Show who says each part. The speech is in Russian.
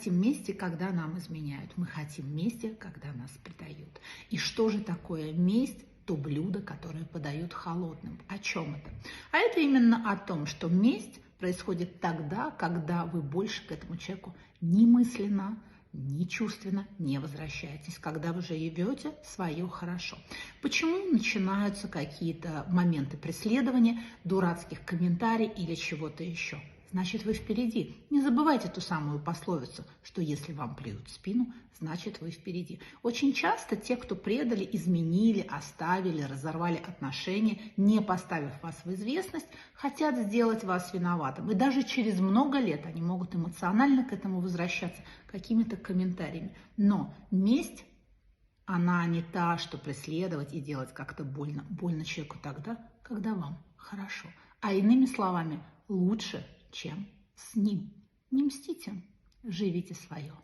Speaker 1: хотим мести, когда нам изменяют. Мы хотим мести, когда нас предают. И что же такое месть? То блюдо, которое подают холодным. О чем это? А это именно о том, что месть происходит тогда, когда вы больше к этому человеку ни мысленно, ни чувственно не возвращаетесь, когда вы живете свое хорошо. Почему начинаются какие-то моменты преследования, дурацких комментариев или чего-то еще? Значит, вы впереди. Не забывайте ту самую пословицу, что если вам плюют в спину, значит, вы впереди. Очень часто те, кто предали, изменили, оставили, разорвали отношения, не поставив вас в известность, хотят сделать вас виноватым. И даже через много лет они могут эмоционально к этому возвращаться какими-то комментариями. Но месть, она не та, что преследовать и делать как-то больно. Больно человеку тогда, когда вам хорошо. А иными словами, лучше, чем с ним. Не мстите, живите свое.